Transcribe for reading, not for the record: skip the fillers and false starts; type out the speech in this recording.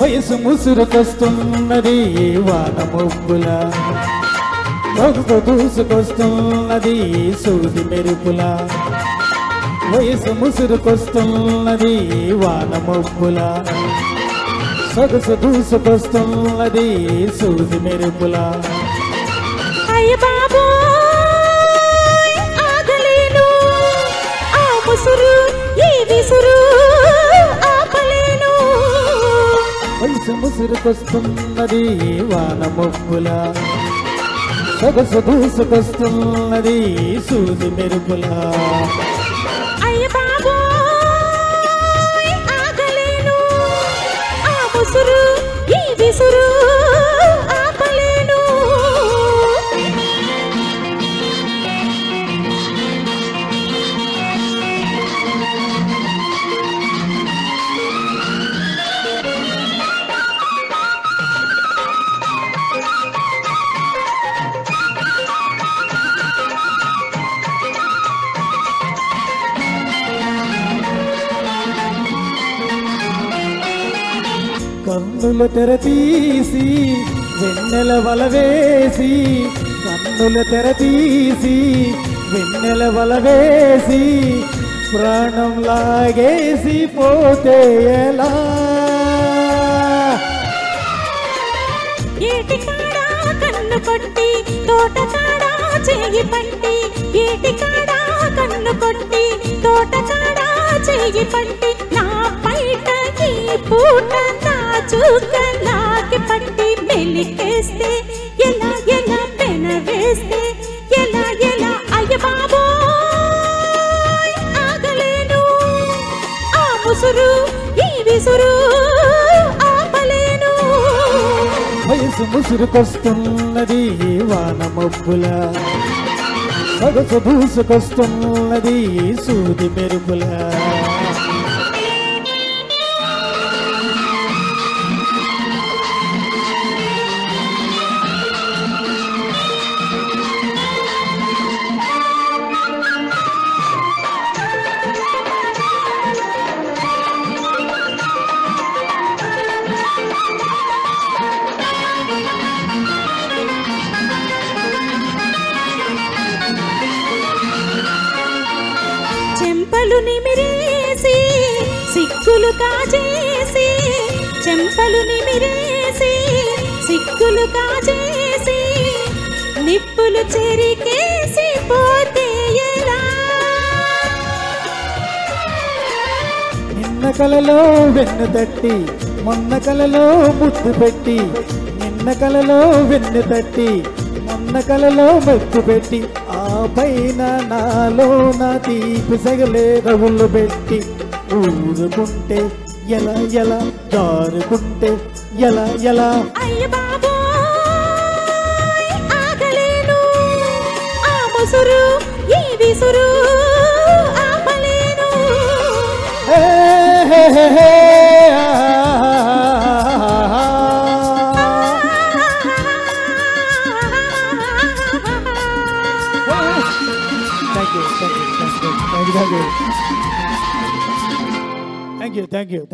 వయసు ముసురుకొస్తున్నది వాన మబ్బుల రఘుతో దూసుకొస్తున్నది సూది మెరుపుల వయసు ముసురుకొస్తున్నది వాన మబ్బుల సొగసు దూసుకొస్తున్నది సూది మెరుపుల అయ్య బాబోయ్ ఆగలేను ఆ ముసురు ఈ విసురు ఆపలేను వయసు ముసురుకొస్తున్నది వాన మబ్బుల సొగసు దూసుకొస్తున్నది సూది మెరుపుల అయ్య బాబోయ్ ఆగలేను ఆ ముసురు ఈ విసురు ఆపలేను కన్నుల తెరతీసి వెన్నెల వల వేసి కన్నుల తెరతీసి వెన్నెల వల వేసి ప్రాణం లాగేసి పోతే ఎలా ఏటికాడా కన్ను కొట్టి తోటకాడా చేయి పట్టి ఏటికాడా కన్ను కొట్టి తోటకాడా చేయి పట్టి నా పైట ఈ పూట నా చూక లాగి పట్టి మెలికేస్తే ఎలా ఎలా పెన వేస్తే ఎలా ఎలా అయ్య బాబోయ్ ఆగలేను ఆ ముసురు ఈ విసురు ఆపలేను వయసు ముసురుకొస్తున్నది వాన మబ్బుల సొగసు దూసుకొస్తున్నది సూది మెరుపుల చెంపలు నిమిరేసి సిగ్గులు కాజేసి చెంపలు నిమిరేసి సిగ్గులు కాజేసి నిప్పులు చెరికేసి పోతే ఎలా నిన్న కలలో వెన్ను తట్టి మొన్న కలలో ముద్దు పెట్టి నిన్న కలలో వెన్ను తట్టి మొన్న కలలో మెత్తు పెట్టి ఆ పైన నాలో నా తీపి సగలే రగులు పెట్టి ఊరుకుంటే ఎలా ఎలా జారుకుంటే ఎలా ఎలా అయ్య బాబోయ్ ఆగలేను ఆ ముసురు ఈ విసురు ఆపలేను హే హే హే హే Thank you.